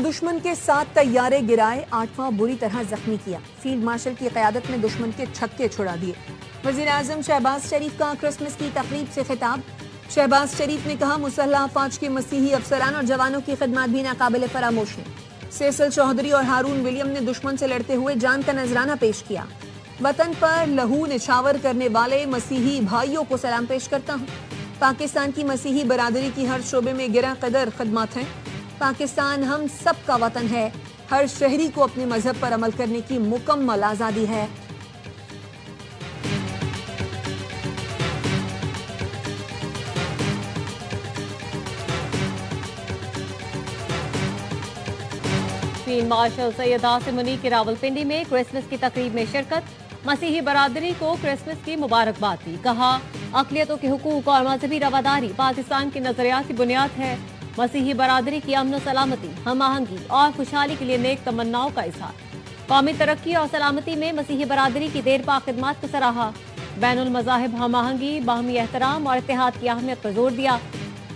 دشمن کے 7 طیارے گرائے، 8واں بری طرح زخمی کیا۔ فیلڈ مارشل کی قیادت میں دشمن کے چھکے چھڑا دیے۔ وزیر اعظم شہباز شریف کا کرسمس کی تقریب سے خطاب۔ شہباز شریف نے کہا مسلح افواج کے مسیحی افسران اور جوانوں کی خدمات بھی ناقابل فراموش ہیں۔ سیسل چوہدری اور ہارون ولیم نے دشمن سے لڑتے ہوئے جان کا نذرانہ پیش کیا۔ وطن پر لہو نچھاور کرنے والے مسیحی بھائیوں کو سلام پیش کرتا ہوں۔ پاکستان کی مسیحی برادری کی ہر شعبے میں گراں قدر خدمات ہیں۔ پاکستان ہم سب کا وطن ہے۔ ہر شہری کو اپنے مذہب پر عمل کرنے کی مکمل آزادی ہے۔ فیلڈ مارشل سید عاصم منی کی راولپنڈی میں کرسمس کی تقریب میں شرکت۔ مسیحی برادری کو کرسمس کی مبارکباد دی۔ کہا اقلیتوں کے حقوق اور مذہبی رواداری پاکستان کی نظریاتی بنیاد ہے۔ مسیحی برادری کی امن و سلامتی، ہم آہنگی اور خوشحالی کے لیے نیک تمناؤں کا اظہار۔ قومی ترقی اور سلامتی میں مسیحی برادری کی دیر پا خدمات کو سراہا۔ بین المذاہب ہم آہنگی، باہمی احترام اور اتحاد کی اہمیت پر زور دیا۔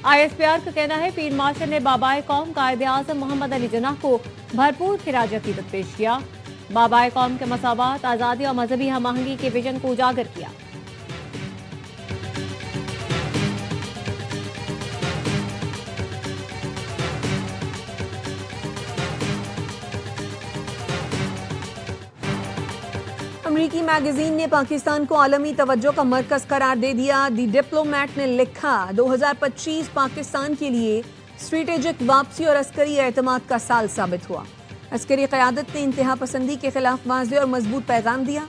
آئی ایس پی آر کا کہنا ہے فیلڈ مارشل نے بابائے قوم قائد اعظم محمد علی جناح کو بھرپور خراج عقیدت پیش کیا۔ بابائے قوم کے مساوات، آزادی اور مذہبی ہم آہنگی کے ویژن کو اجاگر کیا۔ امریکی میگزین نے پاکستان کو عالمی توجہ کا مرکز قرار دے دیا۔ دی ڈپلومیٹ نے لکھا 2025 پاکستان کے لیے اسٹریٹجک واپسی اور عسکری اعتماد کا سال ثابت ہوا۔ عسکری قیادت نے انتہا پسندی کے خلاف واضح اور مضبوط پیغام دیا۔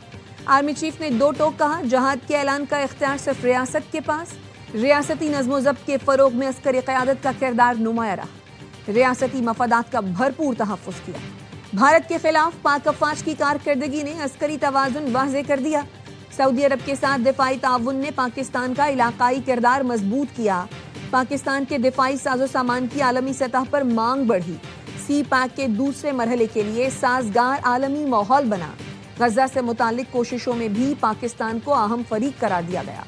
آرمی چیف نے دو ٹوک کہا جہاد کے اعلان کا اختیار صرف ریاست کے پاس۔ ریاستی نظم و ضبط کے فروغ میں عسکری قیادت کا کردار نمایاں رہا۔ ریاستی مفادات کا بھرپور تحفظ کیا۔ بھارت کے خلاف پاک افواج کی کارکردگی نے عسکری توازن واضح کر دیا۔ سعودی عرب کے ساتھ دفاعی تعاون نے پاکستان کا علاقائی کردار مضبوط کیا۔ پاکستان کے دفاعی ساز و سامان کی عالمی سطح پر مانگ بڑھی۔ سی پیک کے دوسرے مرحلے کے لیے سازگار عالمی ماحول بنا۔ غزہ سے متعلق کوششوں میں بھی پاکستان کو اہم فریق قرار دیا گیا۔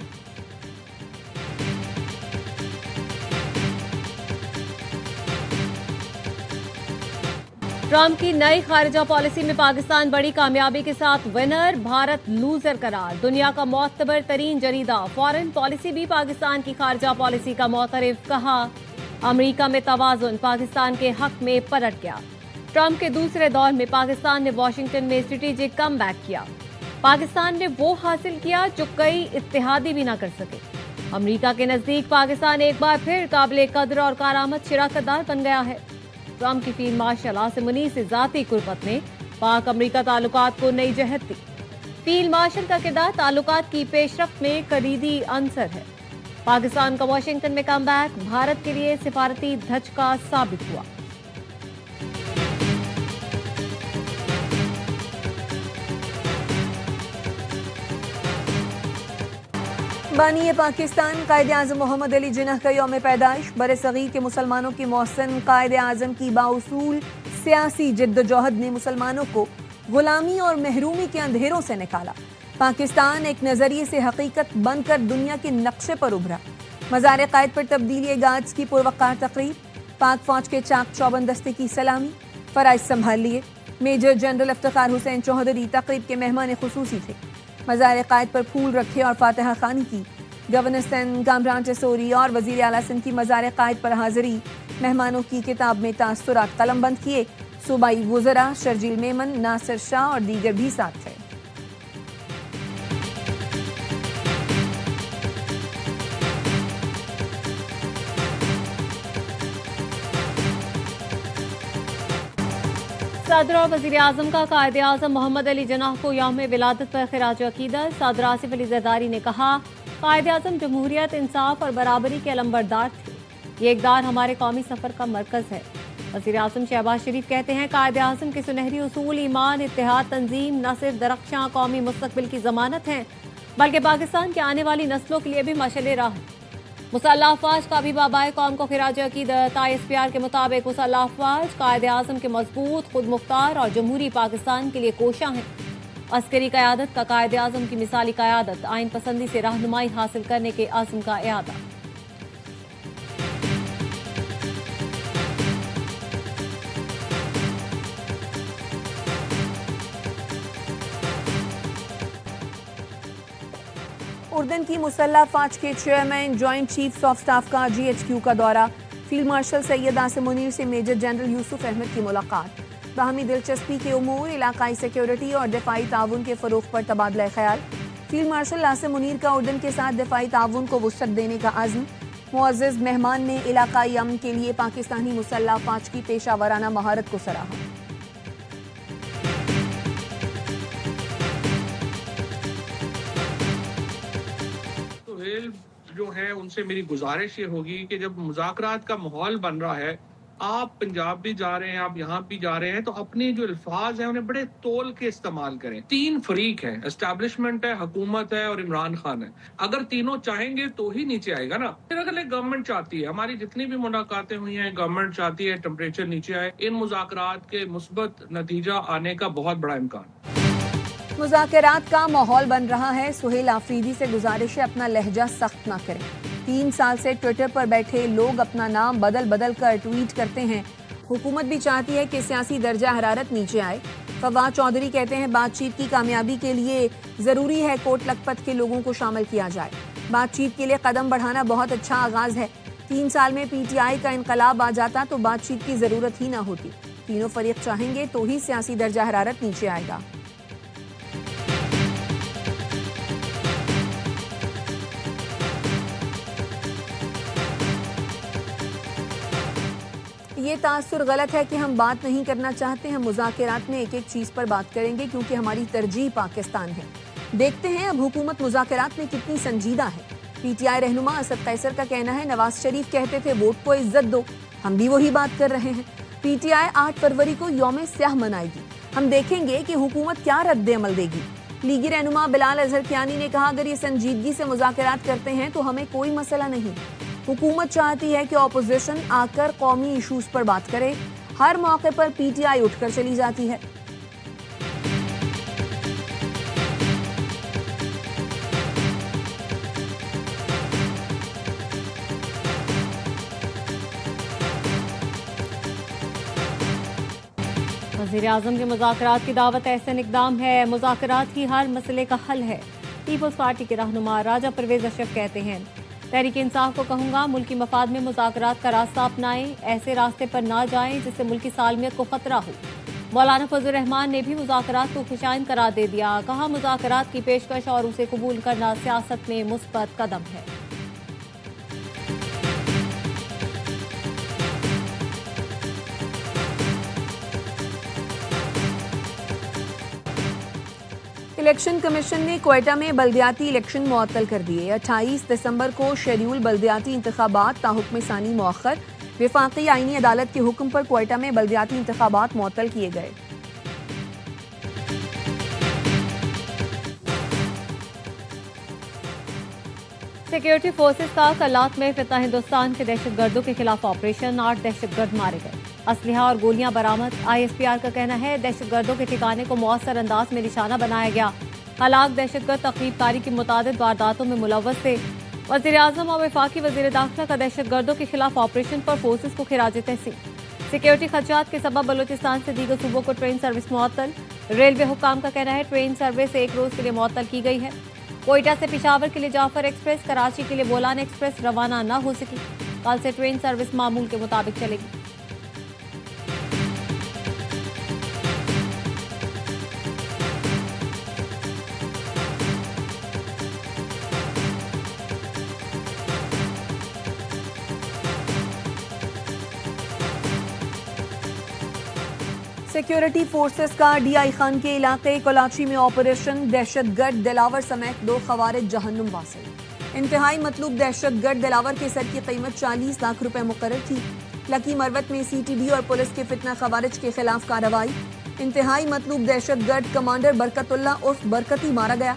ٹرمپ کی نئی خارجہ پالیسی میں پاکستان بڑی کامیابی کے ساتھ ونر، بھارت لوزر قرار۔ دنیا کا معتبر ترین جریدہ فارن پالیسی بھی پاکستان کی خارجہ پالیسی کا معترف۔ کہا امریکہ میں توازن پاکستان کے حق میں پلٹ گیا۔ ٹرمپ کے دوسرے دور میں پاکستان نے واشنگٹن میں اسٹریٹجک کم بیک کیا۔ پاکستان نے وہ حاصل کیا جو کئی اتحادی بھی نہ کر سکے۔ امریکہ کے نزدیک پاکستان ایک بار پھر قابل قدر اور کارآمد شراکت دار بن گیا ہے۔ ٹرمپ کی فیلڈ مارشل عاصم منی سے ذاتی قربت نے پاک امریکہ تعلقات کو نئی جہت دی۔ فیلڈ مارشل کا کردار تعلقات کی پیش رفت میں کلیدی عنصر ہے۔ پاکستان کا واشنگٹن میں کم بیک بھارت کے لیے سفارتی دھچکا ثابت ہوا۔ بانی پاکستان قائد اعظم محمد علی جناح کا یوم پیدائش۔ برصغیر کے مسلمانوں کے محسن قائد اعظم کی بااصول سیاسی جد و جہد نے مسلمانوں کو غلامی اور محرومی کے اندھیروں سے نکالا۔ پاکستان ایک نظریے سے حقیقت بن کر دنیا کے نقشے پر ابھرا۔ مزار قائد پر تبدیلی گارڈز کی پروقار تقریب۔ پاک فوج کے چاک چوبند دستے کی سلامی، فرائض سنبھال لیے۔ میجر جنرل افتخار حسین چوہدری تقریب کے مہمان خصوصی تھے۔ مزار قائد پر پھول رکھے اور فاتحہ خوانی کی۔ گورنر سندھ کامران ٹیسوری اور وزیر اعلیٰ سندھ کی مزار قائد پر حاضری۔ مہمانوں کی کتاب میں تاثرات قلم بند کیے۔ صوبائی وزراء شرجیل میمن، ناصر شاہ اور دیگر بھی ساتھ تھے۔ صدر اور وزیر اعظم کا قائد اعظم محمد علی جناح کو یوم ولادت پر خراج عقیدت۔ صدر آصف علی زرداری نے کہا قائد اعظم جمہوریت، انصاف اور برابری کے علمبردار تھے۔ یہ اقدار ہمارے قومی سفر کا مرکز ہے۔ وزیر اعظم شہباز شریف کہتے ہیں قائد اعظم کے سنہری اصول ایمان، اتحاد، تنظیم نہ صرف درخشاں قومی مستقبل کی ضمانت ہیں بلکہ پاکستان کے آنے والی نسلوں کے لیے بھی مشعل راہ ہے۔ مسلح افواج کا بھی بابائے قوم کو خراج عقیدت۔ آئی ایس پی آر کے مطابق مسلح افواج قائد اعظم کے مضبوط، خود مختار اور جمہوری پاکستان کے لیے کوشاں ہیں۔ عسکری قیادت کا قائد اعظم کی مثالی قیادت، آئین پسندی سے رہنمائی حاصل کرنے کے عزم کا اعادہ۔ اردن کی مسلح افواج کے chairman joint chiefs of staff کا GHQ کا دورہ، فیلڈ مارشل سید عاصم منیر سے میجر جنرل یوسف احمد کی ملاقات، باہمی دلچسپی کے امور، علاقائی سیکیورٹی اور دفاعی تعاون کے فروغ پر تبادلہ خیال۔ فیلڈ مارشل عاصم منیر کا اردن کے ساتھ دفاعی تعاون کو وسعت دینے کا عزم۔ معزز مہمان نے علاقائی امن کے لیے پاکستانی مسلح افواج کی پیشہ ورانہ مہارت کو سراہا۔ جو ہے ان سے میری گزارش یہ ہوگی کہ جب مذاکرات کا ماحول بن رہا ہے، آپ پنجاب بھی جا رہے ہیں، آپ یہاں بھی جا رہے ہیں، تو اپنے جو الفاظ ہیں انہیں بڑے تول کے استعمال کریں۔ 3 فریق ہیں، اسٹیبلشمنٹ ہے، حکومت ہے اور عمران خان ہے۔ اگر تینوں چاہیں گے تو ہی نیچے آئے گا نا۔ پھر اگر گورنمنٹ چاہتی ہے، ہماری جتنی بھی ملاقاتیں ہوئی ہیں، گورنمنٹ چاہتی ہے ٹمپریچر نیچے آئے، ان مذاکرات کے مثبت نتیجہ آنے کا بہت بڑا امکان۔ مذاکرات کا ماحول بن رہا ہے، سہیل آفریدی سے گزارش ہے اپنا لہجہ سخت نہ کریں۔ 3 سال سے ٹویٹر پر بیٹھے لوگ اپنا نام بدل کر ٹویٹ کرتے ہیں۔ حکومت بھی چاہتی ہے کہ سیاسی درجہ حرارت نیچے آئے۔ فواد چودھری کہتے ہیں بات چیت کی کامیابی کے لیے ضروری ہے کوٹ لکھپت کے لوگوں کو شامل کیا جائے۔ بات چیت کے لیے قدم بڑھانا بہت اچھا آغاز ہے۔ 3 سال میں PTI کا انقلاب آ جاتا تو بات چیت کی ضرورت ہی نہ ہوتی۔ تینوں فریق چاہیں گے تو ہی سیاسی درجہ حرارت نیچے آئے گا۔ یہ تاثر غلط ہے کہ ہم بات نہیں کرنا چاہتے، ہم مذاکرات میں ایک چیز پر بات کریں گے کیونکہ ہماری ترجیح پاکستان ہے۔ دیکھتے ہیں اب حکومت مذاکرات میں کتنی سنجیدہ ہے۔ PTI رہنما اسد قیصر کا کہنا ہے نواز شریف کہتے تھے ووٹ کو عزت دو، ہم بھی وہی بات کر رہے ہیں۔ PTI 8 فروری کو یوم سیاہ منائے گی، ہم دیکھیں گے کہ حکومت کیا رد عمل دے گی۔ لیگی رہنما بلال اظہر کیانی نے کہا اگر یہ سنجیدگی سے مذاکرات کرتے ہیں تو ہمیں کوئی مسئلہ نہیں۔ حکومت چاہتی ہے کہ اپوزیشن آ کر قومی ایشوز پر بات کرے، ہر موقع پر PTI اٹھ کر چلی جاتی ہے۔ وزیر اعظم کے مذاکرات کی دعوت احسن اقدام ہے، مذاکرات ہی ہر مسئلے کا حل ہے۔ پیپلز پارٹی کے رہنما راجہ پرویز اشرف کہتے ہیں تحریک انصاف کو کہوں گا ملکی مفاد میں مذاکرات کا راستہ اپنائیں، ایسے راستے پر نہ جائیں جس سے ملکی سالمیت کو خطرہ ہو۔ مولانا فضل الرحمان نے بھی مذاکرات کو خوشائند قرار دے دیا، کہا مذاکرات کی پیشکش اور اسے قبول کرنا سیاست میں مثبت قدم ہے۔ الیکشن کمیشن نے کوئٹہ میں بلدیاتی الیکشن معطل کر دیے۔ 28 دسمبر کو شیڈول بلدیاتی انتخابات تاحکم ثانی مؤخر۔ وفاقی آئینی عدالت کے حکم پر کوئٹہ میں بلدیاتی انتخابات معطل کیے گئے۔ سیکیورٹی فورسز کا کلات میں فتح ہندوستان کے دہشت گردوں کے خلاف آپریشن، 8 دہشت گرد مارے گئے، اسلحہ اور گولیاں برآمد۔ ISPR کا کہنا ہے دہشت گردوں کے ٹھکانے کو مؤثر انداز میں نشانہ بنایا گیا، ہلاک دہشت گرد تخریب کاری کی متعدد وارداتوں میں ملوث تھے۔ وزیر اعظم اور وفاقی وزیر داخلہ کا دہشت گردوں کے خلاف آپریشن پر فورسز کو خراج تحسین۔ سیکیورٹی خدشات کے سبب بلوچستان سے دیگر صوبوں کو ٹرین سروس معطل۔ ریلوے حکام کا کہنا ہے ٹرین سروس 1 روز کے لیے معطل کی گئی ہے۔ کوئٹہ سے پشاور کے لیے جعفر ایکسپریس، کراچی کے لیے بولان ایکسپریس روانہ نہ ہو سکی۔ کل سے ٹرین سروس معمول کے مطابق چلے گی۔ سیکیورٹی فورسز کا DI خان کے علاقے کلاچی میں آپریشن، دہشت گرد دلاور سمیت 2 خوارج جہنم واصل۔ انتہائی مطلوب دہشت گرد دلاور کے سر کی قیمت 40 لاکھ روپے مقرر تھی۔ لکی مروت میں CTB اور پولیس کے فتنہ خوارج کے خلاف کارروائی۔ انتہائی مطلوب دہشت گرد کمانڈر برکت اللہ عرف برکتی مارا گیا۔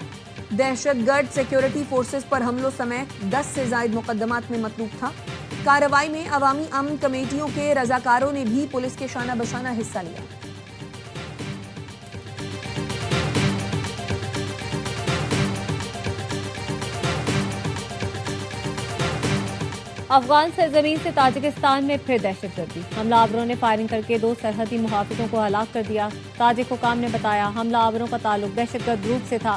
دہشت گرد سیکیورٹی فورسز پر حملوں سمیت 10 سے زائد مقدمات میں مطلوب تھا۔ کارروائی میں عوامی امن کمیٹیوں کے رضاکاروں نے بھی پولیس کے شانہ بشانہ حصہ لیا۔ افغان سرزمین سے تاجکستان میں پھر دہشت گردی، حملہ آوروں نے فائرنگ کر کے 2 سرحدی محافظوں کو ہلاک کر دیا۔ تاجک حکام نے بتایا حملہ آوروں کا تعلق دہشت گرد گروپ سے تھا۔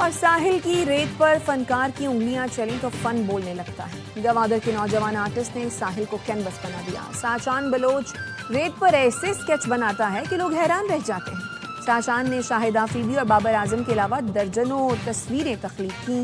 اور ساحل کی ریت پر فنکار کی انگلیاں چلیں تو فن بولنے لگتا ہے. گوادر کے نوجوان آرٹسٹ نے ساحل کو کینوس بنا دیا. ساشان بلوچ ریت پر ایسے اسکیچ بناتا ہے کہ لوگ حیران رہ جاتے ہیں. ساشان نے شاہد آفریدی اور بابر اعظم کے علاوہ درجنوں تصویریں تخلیق کی.